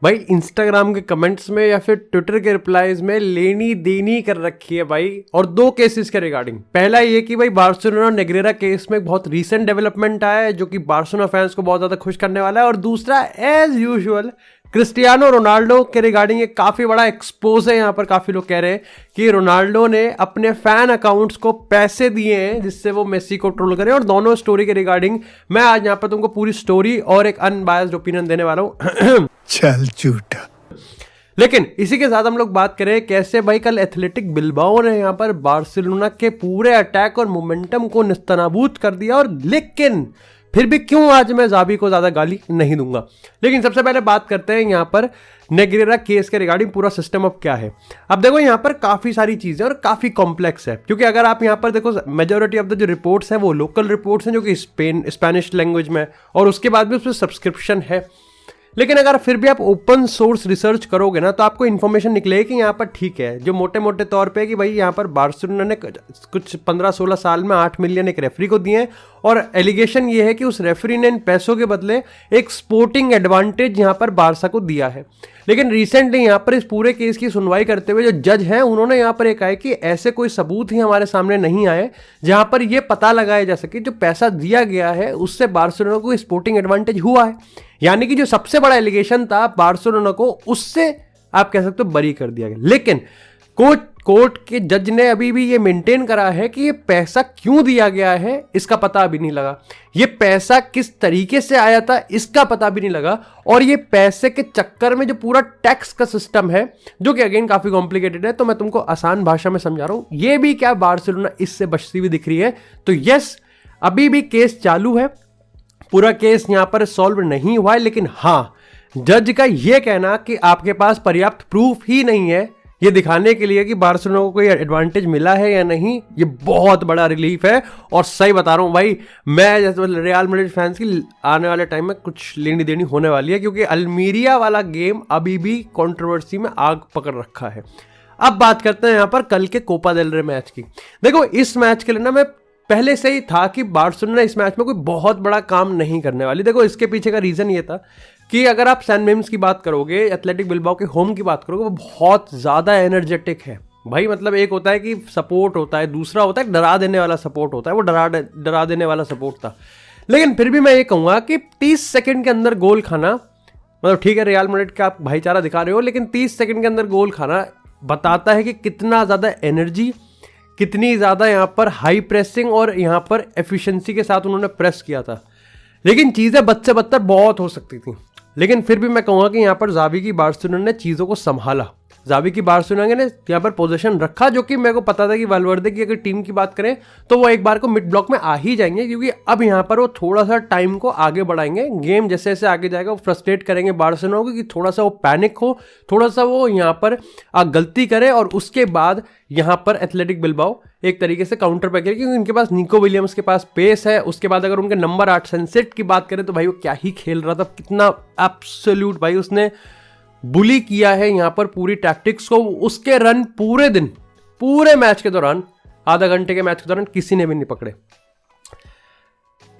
भाई इंस्टाग्राम के कमेंट्स में या फिर ट्विटर के रिप्लाईज में लेनी देनी कर रखी है भाई। और दो केसेस के रिगार्डिंग, पहला ये कि भाई बार्सिलोना नेग्रेरा केस में बहुत रीसेंट डेवलपमेंट आया है जो कि बार्सिलोना फैंस को बहुत ज्यादा खुश करने वाला है, और दूसरा एज यूजुअल क्रिस्टियानो रोनाल्डो के रिगार्डिंग एक काफी बड़ा एक्सपोज है। यहाँ पर काफी लोग कह रहे हैं कि रोनाल्डो ने अपने फैन अकाउंट्स को पैसे दिए हैं जिससे वो मेसी को ट्रोल करें, और दोनों स्टोरी के रिगार्डिंग मैं आज यहाँ पर तुमको पूरी स्टोरी और एक अनबायस्ड ओपिनियन देने वाला हूँ। चल झूठा। लेकिन इसी के साथ हम लोग बात करें कैसे भाई कल एथलेटिक बिल्बाओ ने यहाँ पर बार्सिलोना के पूरे अटैक और मोमेंटम को निस्तनाबूद कर दिया, और लेकिन फिर भी क्यों आज मैं जावी को ज्यादा गाली नहीं दूंगा। लेकिन सबसे पहले बात करते हैं यहाँ पर नेग्रेरा केस के रिगार्डिंग पूरा सिस्टम अब क्या है। अब देखो यहाँ पर काफी सारी चीजें और काफी कॉम्प्लेक्स है, क्योंकि अगर आप यहाँ पर देखो मेजोरिटी ऑफ द जो रिपोर्ट्स है वो लोकल रिपोर्ट्स हैं जो कि स्पेनिश लैंग्वेज में, और उसके बाद भी उसमें सब्सक्रिप्शन है। लेकिन अगर फिर भी आप ओपन सोर्स रिसर्च करोगे ना तो आपको इन्फॉर्मेशन निकलेगी कि यहाँ पर ठीक है जो मोटे मोटे तौर पे कि भाई यहाँ पर बार्सिलोना ने कुछ 15-16 साल में 8 मिलियन एक रेफरी को दिए हैं, और एलिगेशन ये है कि उस रेफरी ने इन पैसों के बदले एक स्पोर्टिंग एडवांटेज यहाँ पर बारसा को दिया है। लेकिन रिसेंटली यहाँ पर इस पूरे केस की सुनवाई करते हुए जो जज हैं उन्होंने यहाँ पर एक कहा कि ऐसे कोई सबूत ही हमारे सामने नहीं आए जहाँ पर ये पता लगाया जा सके जो पैसा दिया गया है उससे बार्सिलोना को स्पोर्टिंग एडवांटेज हुआ है। यानी कि जो सबसे बड़ा एलिगेशन था बार्सिलोना को, उससे आप कह सकते हो बरी कर दिया गया। लेकिन कोर्ट के जज ने अभी भी ये मेंटेन करा है कि ये पैसा क्यों दिया गया है इसका पता अभी नहीं लगा, ये पैसा किस तरीके से आया था इसका पता भी नहीं लगा, और ये पैसे के चक्कर में जो पूरा टैक्स का सिस्टम है जो कि अगेन काफी कॉम्प्लिकेटेड है, तो मैं तुमको आसान भाषा में समझा रहा हूं, ये भी क्या बार्सिलोना इससे बचती हुई दिख रही है। तो यस, अभी भी केस चालू है, पूरा केस यहां पर सॉल्व नहीं हुआ है, लेकिन हां जज का यह कहना कि आपके पास पर्याप्त प्रूफ ही नहीं है ये दिखाने के लिए कि बार्सिलोना को कोई एडवांटेज मिला है या नहीं, ये बहुत बड़ा रिलीफ है। और सही बता रहा हूं भाई, मैं जैसे रियल मैड्रिड फैंस की आने वाले टाइम में कुछ लेनी देनी होने वाली है, क्योंकि अल्मीरिया वाला गेम अभी भी कंट्रोवर्सी में आग पकड़ रखा है। अब बात करते हैं यहाँ पर कल के कोपा डेल रे मैच की। देखो इस मैच के लिए ना मैं पहले से ही था कि बार्सिलोना इस मैच में कोई बहुत बड़ा काम नहीं करने वाली। देखो इसके पीछे का रीजन ये था कि अगर आप सैन मेम्स की बात करोगे, एथलेटिक बिल्बाओ के होम की बात करोगे, वो बहुत ज़्यादा एनर्जेटिक है भाई। मतलब एक होता है कि सपोर्ट होता है, दूसरा होता है डरा देने वाला सपोर्ट होता है, वो डरा देने वाला सपोर्ट था। लेकिन फिर भी मैं ये कहूँगा कि 30 सेकंड के अंदर गोल खाना, मतलब ठीक है रियल मैड्रिड का आप भाईचारा दिखा रहे हो, लेकिन 30 सेकंड के अंदर गोल खाना बताता है कि कितना ज़्यादा एनर्जी, कितनी ज़्यादा यहाँ पर हाई प्रेसिंग और यहाँ पर एफिशिएंसी के साथ उन्होंने प्रेस किया था। लेकिन चीज़ें बद से बदतर बहुत हो सकती थी। लेकिन फिर भी मैं कहूँगा कि यहाँ पर जावी की बार्सिलोना ने चीज़ों को संभाला, जावी की बार्सिलोना ने यहाँ पर पोजीशन रखा, जो कि मेरे को पता था कि वाल्वर्दे की अगर टीम की बात करें तो वो एक बार को मिड ब्लॉक में आ ही जाएंगे, क्योंकि अब यहाँ पर वो थोड़ा सा टाइम को आगे बढ़ाएंगे। गेम जैसे जैसे आगे जाएगा वो फ्रस्ट्रेट करेंगे बार्सिलोना को कि थोड़ा सा वो पैनिक हो, थोड़ा सा वो यहाँ पर गलती करे, और उसके बाद यहाँ पर एथलेटिक बिल्बाओ एक तरीके से काउंटर पे क्योंकि इनके पास निको विलियम्स के पास पेस है। उसके बाद अगर उनके नंबर 8 सनसेट की बात करें तो भाई वो क्या ही खेल रहा था, कितना एब्सोल्यूट भाई उसने बुली किया है यहाँ पर पूरी टैक्टिक्स को। उसके रन पूरे दिन, पूरे मैच के दौरान, आधा घंटे के मैच के दौरान किसी ने भी नहीं पकड़े।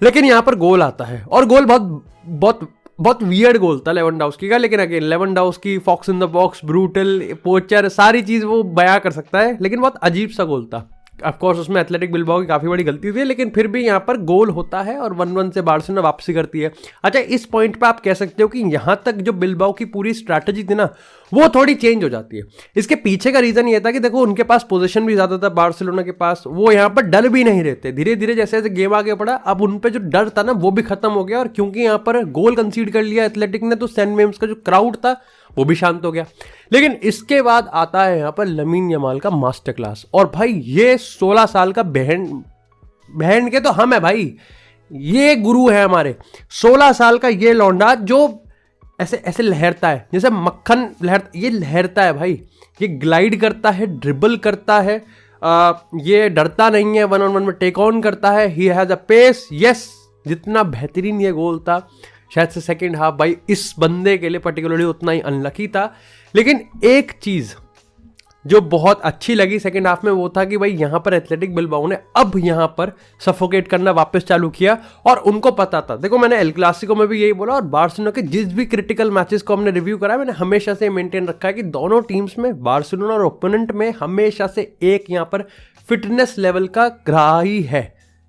लेकिन यहाँ पर गोल आता है, और गोल बहुत बहुत बहुत वियर्ड गोल था लेवेंडोव्स्की का। लेकिन again Lewandowski, fox in the box, brutal, poacher, सारी चीज वो बयां कर सकता है, लेकिन बहुत अजीब सा गोल था। ऑफ कोर्स उसमें एथलेटिक बिल्बाओ की काफी बड़ी गलती थी, लेकिन फिर भी यहाँ पर गोल होता है और 1-1 से बार्सिलोना वापसी करती है। अच्छा, इस पॉइंट पे आप कह सकते हो कि यहाँ तक जो बिल्बाओ की पूरी स्ट्रैटेजी थी ना वो थोड़ी चेंज हो जाती है। इसके पीछे का रीजन ये था कि देखो उनके पास पोजीशन भी ज्यादा था बार्सिलोना के पास, वो यहाँ पर डर भी नहीं रहते। धीरे धीरे जैसे जैसे गेम आगे बढ़ा अब उन पे जो डर था ना वो भी खत्म हो गया, और क्योंकि यहाँ पर गोल कंसीड कर लिया एथलेटिक ने तो सैन मेम्स का जो क्राउड था वो भी शांत हो गया। लेकिन इसके बाद आता है यहाँ पर लमीन यमाल का मास्टर क्लास, और भाई ये 16 साल का बहन के तो हम है भाई, ये गुरु है हमारे। 16 साल का ये लौंडा जो ऐसे ऐसे लहरता है जैसे मक्खन ये लहरता है भाई, ये ग्लाइड करता है, ड्रिबल करता है, ये डरता नहीं है, 1-on-1 में टेक ऑन करता है, he has a pace. Yes, जितना बेहतरीन ये गोल था, शायद से सेकंड हाफ भाई इस बंदे के लिए पर्टिकुलरली उतना ही अनलकी था। लेकिन एक चीज जो बहुत अच्छी लगी सेकंड हाफ में वो था कि भाई यहाँ पर एथलेटिक बिल्बाओ ने अब यहाँ पर सफोकेट करना वापस चालू किया और उनको पता था। देखो मैंने एल क्लासिको में भी यही बोला और बार्सिलोना के जिस भी क्रिटिकल मैचेस को हमने रिव्यू करा मैंने हमेशा से मेंटेन रखा है कि दोनों टीम्स में बार्सिलोना और ओपोनेंट में हमेशा से एक यहाँ पर फिटनेस लेवल का ग्राही है।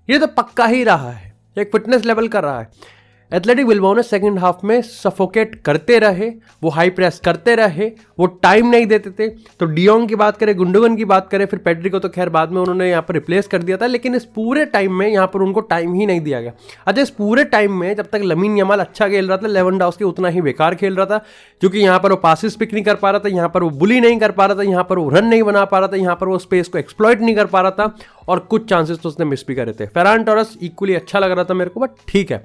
ये तो पक्का ही रहा है, एक फिटनेस लेवल का रहा है। एथलेटिक बिल्बाओ ने सेकंड हाफ में सफोकेट करते रहे, वो हाई प्रेस करते रहे, वो टाइम नहीं देते थे। तो डियोंग की बात करें, गुंडोगन की बात करें, फिर पेड्री को तो खैर बाद में उन्होंने यहाँ पर रिप्लेस कर दिया था, लेकिन इस पूरे टाइम में यहाँ पर उनको टाइम ही नहीं दिया गया। अच्छा, इस पूरे टाइम में जब तक लमीन यमाल अच्छा खेल रहा था, लेवेंडोव्स्की उतना ही बेकार खेल रहा था, क्योंकि यहाँ पर वो पासिस पिक नहीं कर पा रहा था, यहाँ पर वो बुली नहीं कर पा रहा था, यहाँ पर वो रन नहीं बना पा रहा था, यहाँ पर वो स्पेस को एक्सप्लॉइट नहीं कर पा रहा था और कुछ चांसेस तो उसने मिस भी करे थे। फेरान टोरेस इक्वली अच्छा लग रहा था मेरे को, बट ठीक है।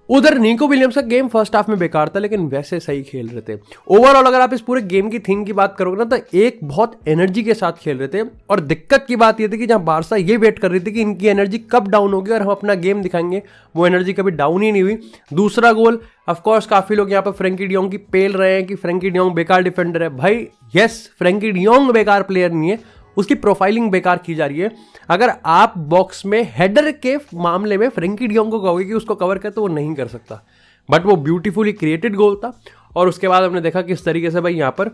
उधर निको विलियम्स का गेम फर्स्ट हाफ में बेकार था, लेकिन वैसे सही खेल रहे थे। ओवरऑल अगर आप इस पूरे गेम की थिंग की बात करोगे ना तो एक बहुत एनर्जी के साथ खेल रहे थे। और दिक्कत की बात ये थी कि जहां बारसा ये वेट कर रही थी कि इनकी एनर्जी कब डाउन होगी और हम अपना गेम दिखाएंगे, वो एनर्जी कभी डाउन ही नहीं हुई। दूसरा गोल ऑफकोर्स काफी लोग यहाँ पर फ्रेंकी डियोंग की पेल रहे हैं कि फ्रेंकी डियोंग बेकार डिफेंडर है। भाई यस, फ्रेंकी डियोंग बेकार प्लेयर नहीं है, उसकी प्रोफाइलिंग बेकार की जा रही है। अगर आप बॉक्स में हेडर के मामले में फ्रेंकी डियोंग को कहोगे कि उसको कवर कर, तो वो नहीं कर सकता, बट वो ब्यूटीफुली क्रिएटेड गोल था। और उसके बाद हमने देखा किस तरीके से भाई यहाँ पर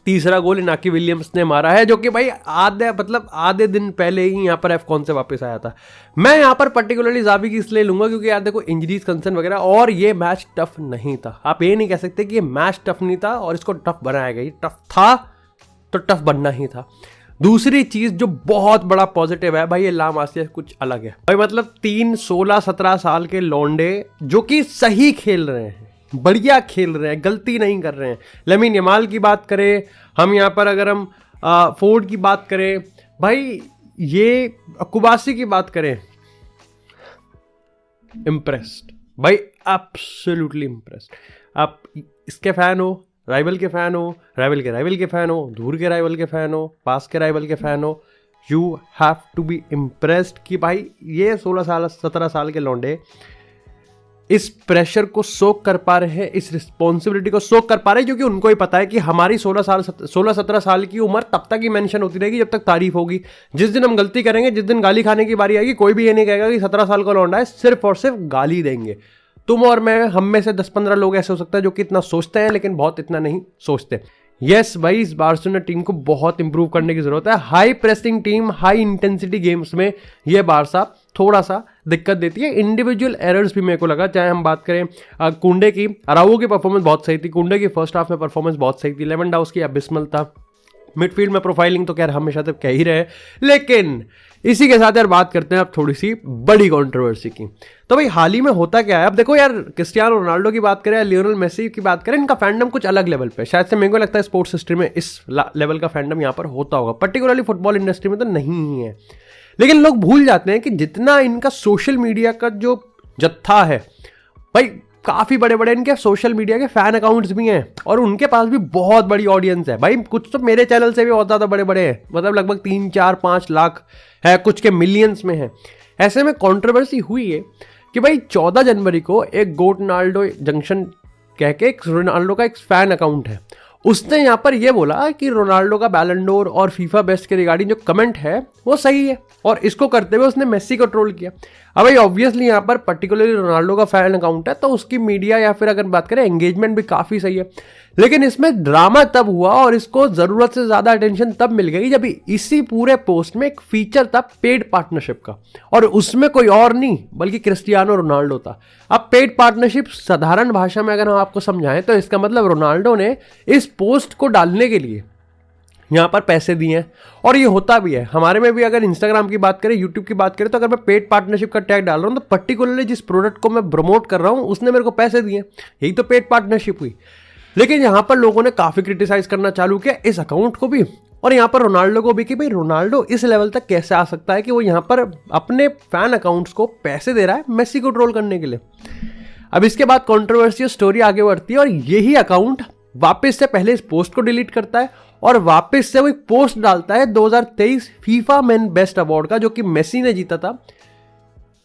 तीसरा गोल इनाकी विलियम्स ने मारा है, जो कि भाई आधे दिन पहले ही यहाँ पर एफकॉन से वापस आया था। मैं यहाँ पर पर्टिकुलरली जावी की इसलिए लूंगा क्योंकि यार देखो इंजरीज कंसर्न वगैरह, और ये मैच टफ नहीं था। आप ये नहीं कह सकते कि ये मैच टफ नहीं था और इसको टफ बनाया गया, टफ था तो टफ बनना ही था। दूसरी चीज जो बहुत बड़ा पॉजिटिव है भाई, ये ला मासिया कुछ अलग है भाई। मतलब 3 16 17 साल के लौंडे जो कि सही खेल रहे हैं, बढ़िया खेल रहे हैं, गलती नहीं कर रहे हैं। लमीन यमाल की बात करें हम यहाँ पर, अगर हम फोर्ड की बात करें भाई, ये कुबासी की बात करें, इम्प्रेस्ड भाई, एब्सोल्युटली इम्प्रेस्ड। आप इसके फैन हो, राइवल के फैन हो, राइवल के फैन हो, दूर के राइवल के फैन हो, पास के राइवल के फैन हो, you have to be impressed कि भाई ये 16 साल 17 साल के लौंडे इस प्रेशर को सोक कर पा रहे हैं, इस रिस्पॉन्सिबिलिटी को सोक कर पा रहे हैं, क्योंकि उनको ही पता है कि हमारी 16-17 साल की उम्र तब तक ही मेंशन होती रहेगी जब तक तारीफ होगी। जिस दिन हम गलती करेंगे, जिस दिन गाली खाने की बारी आएगी, कोई भी ये नहीं कहेगा कि 17 साल का लौंडा है, सिर्फ और सिर्फ गाली देंगे। तुम और मैं, हम में से 10-15 लोग ऐसे हो सकता है जो कि इतना सोचते हैं, लेकिन बहुत इतना नहीं सोचते। यस भाई, इस बार्सिलोना टीम को बहुत इंप्रूव करने की जरूरत है। High pressing team, high intensity games में ये बारसा थोड़ा सा दिक्कत देती है। इंडिविजुअल एरर्स भी मेरे को लगा, चाहे हम बात करें कुंडे की, अराउओ की परफॉर्मेंस बहुत सही थी, कुंडे की फर्स्ट हाफ में परफॉर्मेंस बहुत सही थी, लेवेंडोव्स्की अबिस्मल था, मिडफील्ड में प्रोफाइलिंग तो खैर हमेशा तक कह ही रहे, लेकिन इसी के साथ यार बात करते हैं अब थोड़ी सी बड़ी कंट्रोवर्सी की। तो भाई हाल ही में होता क्या है, अब देखो यार, क्रिस्टियानो रोनाल्डो की बात करें या लियोनेल मेसी की बात करें, इनका फैंडम कुछ अलग लेवल पे, शायद से मेरे को लगता है स्पोर्ट्स हिस्ट्री में इस लेवल का फैंडम यहाँ पर होता होगा, पर्टिकुलरली फुटबॉल इंडस्ट्री में तो नहीं ही है। लेकिन लोग भूल जाते हैं कि जितना इनका सोशल मीडिया का जो जत्था है भाई, काफी बड़े बड़े इनके सोशल मीडिया के फैन अकाउंट्स भी हैं और उनके पास भी बहुत बड़ी ऑडियंस है भाई। कुछ तो मेरे चैनल से भी बहुत ज्यादा बड़े बड़े हैं, मतलब लगभग 3-4-5 लाख है, कुछ के मिलियंस में है। ऐसे में कंट्रोवर्सी हुई है कि भाई 14 जनवरी को एक गोटनाल्डो जंक्शन कह के एक रोनाल्डो का एक फैन अकाउंट है, उसने यहाँ पर यह बोला कि रोनाल्डो का बैलन डोर और फीफा बेस्ट के रिगार्डिंग जो कमेंट है वो सही है, और इसको करते हुए उसने मेसी को ट्रोल किया। अब भाई ऑब्वियसली यहाँ पर पर्टिकुलरली रोनाल्डो का फैन अकाउंट है, तो उसकी मीडिया या फिर अगर बात करें एंगेजमेंट भी काफी सही है। लेकिन इसमें ड्रामा तब हुआ और इसको जरूरत से ज्यादा अटेंशन तब मिल गई जब इसी पूरे पोस्ट में एक फीचर था पेड पार्टनरशिप का, और उसमें कोई और नहीं बल्कि क्रिस्टियानो रोनाल्डो था। अब पेड पार्टनरशिप साधारण भाषा में अगर हम आपको समझाएं तो इसका मतलब रोनाल्डो ने इस पोस्ट को डालने के लिए यहाँ पर पैसे दिए हैं, और ये होता भी है। हमारे में भी अगर इंस्टाग्राम की बात करें, यूट्यूब की बात करें, तो अगर मैं पेड पार्टनरशिप का टैग डाल रहा हूँ तो पर्टिकुलरली जिस प्रोडक्ट को मैं प्रमोट कर रहा हूँ उसने मेरे को पैसे दिए, यही तो पेड पार्टनरशिप हुई। लेकिन यहाँ पर लोगों ने काफी क्रिटिसाइज करना चालू किया इस अकाउंट को भी और यहाँ पर रोनाल्डो को भी कि भाई रोनाल्डो इस लेवल तक कैसे आ सकता है कि वो यहाँ पर अपने फैन अकाउंट्स को पैसे दे रहा है मेसी को ट्रोल करने के लिए। अब इसके बाद कंट्रोवर्शियल स्टोरी आगे बढ़ती है और यही अकाउंट वापस से पहले इस पोस्ट को डिलीट करता है और वापस से वो एक पोस्ट डालता है 2023 फीफा मैन बेस्ट अवार्ड का, जो कि मेसी ने जीता था,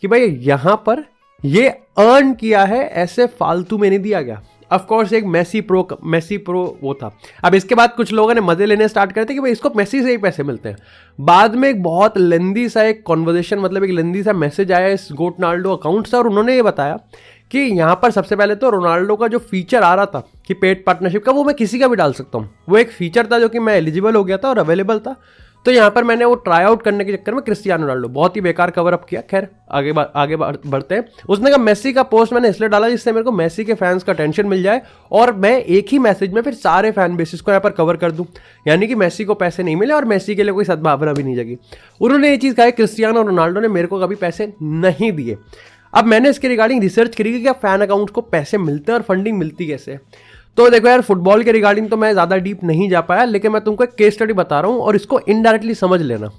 कि भाई यहां पर ये अर्न किया है, ऐसे फालतू में नहीं दिया गया। ऑफ कोर्स एक मेसी प्रो वो था। अब इसके बाद कुछ लोगों ने मजे लेने स्टार्ट करे थे कि भाई इसको मेसी से ही पैसे मिलते हैं। बाद में एक बहुत लेंदी सा एक कॉन्वर्जेशन, मतलब एक लेंदी सा मैसेज आया इस गोटनाल्डो अकाउंट से, और उन्होंने ये बताया कि यहाँ पर सबसे पहले तो रोनाल्डो का जो फीचर आ रहा था कि पेड पार्टनरशिप का, वो मैं किसी का भी डाल सकता हूँ। वो एक फीचर था जो कि मैं एलिजिबल हो गया था और अवेलेबल था। तो यहाँ पर मैंने वो ट्राई आउट करने के चक्कर में क्रिस्टियानो रोनाल्डो बहुत ही बेकार कवर अप किया। खैर आगे बढ़ते हैं। उसने कहा मेसी का पोस्ट मैंने इसलिए डाला जिससे मेरे को मेसी के फैंस का अटेंशन मिल जाए और मैं एक ही मैसेज में फिर सारे फैन बेसिस को यहाँ पर कवर कर दूं, यानी कि मेसी को पैसे नहीं मिले और मेसी के लिए कोई सद्भावना भी नहीं जगी। उन्होंने ये चीज़ कहा क्रिस्टियानो रोनाल्डो ने मेरे को कभी पैसे नहीं दिए। अब मैंने इसके रिगार्डिंग रिसर्च करी कि क्या फैन अकाउंट को पैसे मिलते हैं और फंडिंग मिलती कैसे। तो देखो यार, फुटबॉल के रिगार्डिंग तो मैं ज़्यादा डीप नहीं जा पाया, लेकिन मैं तुमको एक केस स्टडी बता रहा हूँ और इसको इनडायरेक्टली समझ लेना।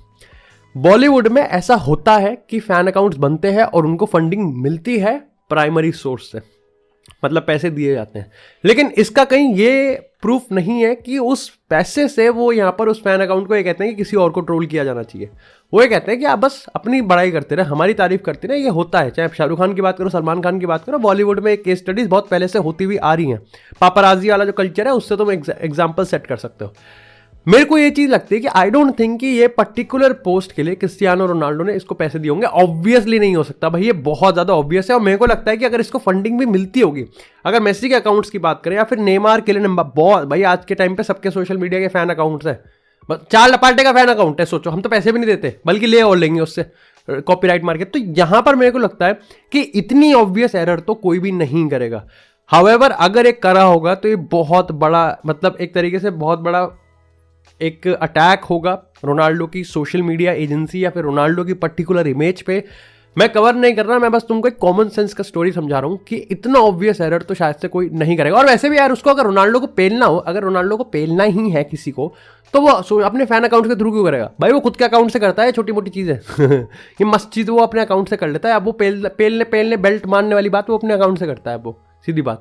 बॉलीवुड में ऐसा होता है कि फैन अकाउंट्स बनते हैं और उनको फंडिंग मिलती है प्राइमरी सोर्स से, मतलब पैसे दिए जाते हैं, लेकिन इसका कहीं ये प्रूफ नहीं है कि उस पैसे से वो यहाँ पर उस फैन अकाउंट को ये कहते हैं कि किसी और को ट्रोल किया जाना चाहिए। वो ये कहते हैं कि आप बस अपनी बड़ाई करते रहे, हमारी तारीफ करते रहे। ये होता है, चाहे शाहरुख खान की बात करो, सलमान खान की बात करो, बॉलीवुड में केस स्टडीज बहुत पहले से होती हुई आ रही हैं। पापराजी वाला जो कल्चर है उससे तुम एग्जाम्पल सेट कर सकते हो। मेरे को ये चीज लगती है कि आई डोंट थिंक कि ये पर्टिकुलर पोस्ट के लिए क्रिस्टियानो रोनाल्डो ने इसको पैसे दिए होंगे। ऑब्वियसली नहीं हो सकता भाई, ये बहुत ज्यादा ऑब्वियस है। और मेरे को लगता है कि अगर इसको फंडिंग भी मिलती होगी, अगर मेसी के अकाउंट्स की बात करें या फिर नेमार के लिए, बहुत भाई आज के टाइम पे सबके सोशल मीडिया के फैन अकाउंट्स है। बस चार लपाटे का फैन अकाउंट है, सोचो, हम तो पैसे भी नहीं देते बल्कि ले और लेंगे उससे कॉपीराइट मार के। तो यहां पर मेरे को लगता है कि इतनी ऑब्वियस एरर तो कोई भी नहीं करेगा। हाउएवर अगर एक करा होगा तो ये बहुत बड़ा, मतलब एक तरीके से बहुत बड़ा एक अटैक होगा रोनाल्डो की सोशल मीडिया एजेंसी या फिर रोनाल्डो की पर्टिकुलर इमेज पे। मैं कवर नहीं कर रहा, मैं बस तुमको एक कॉमन सेंस का स्टोरी समझा रहा हूँ कि इतना ऑब्वियस एरर तो शायद से कोई नहीं करेगा। और वैसे भी यार, उसको अगर रोनाल्डो को पेलना हो, अगर रोनाल्डो को पेलना ही है किसी को, तो वो अपने फैन अकाउंट के थ्रू क्यों करेगा भाई? वो खुद के अकाउंट से करता है, छोटी मोटी चीज़ है ये मस्त चीज़ वो अपने अकाउंट से कर लेता है। अब वो पेलने बेल्ट मारने वाली बात वो अपने अकाउंट से करता है, वो सीधी बात।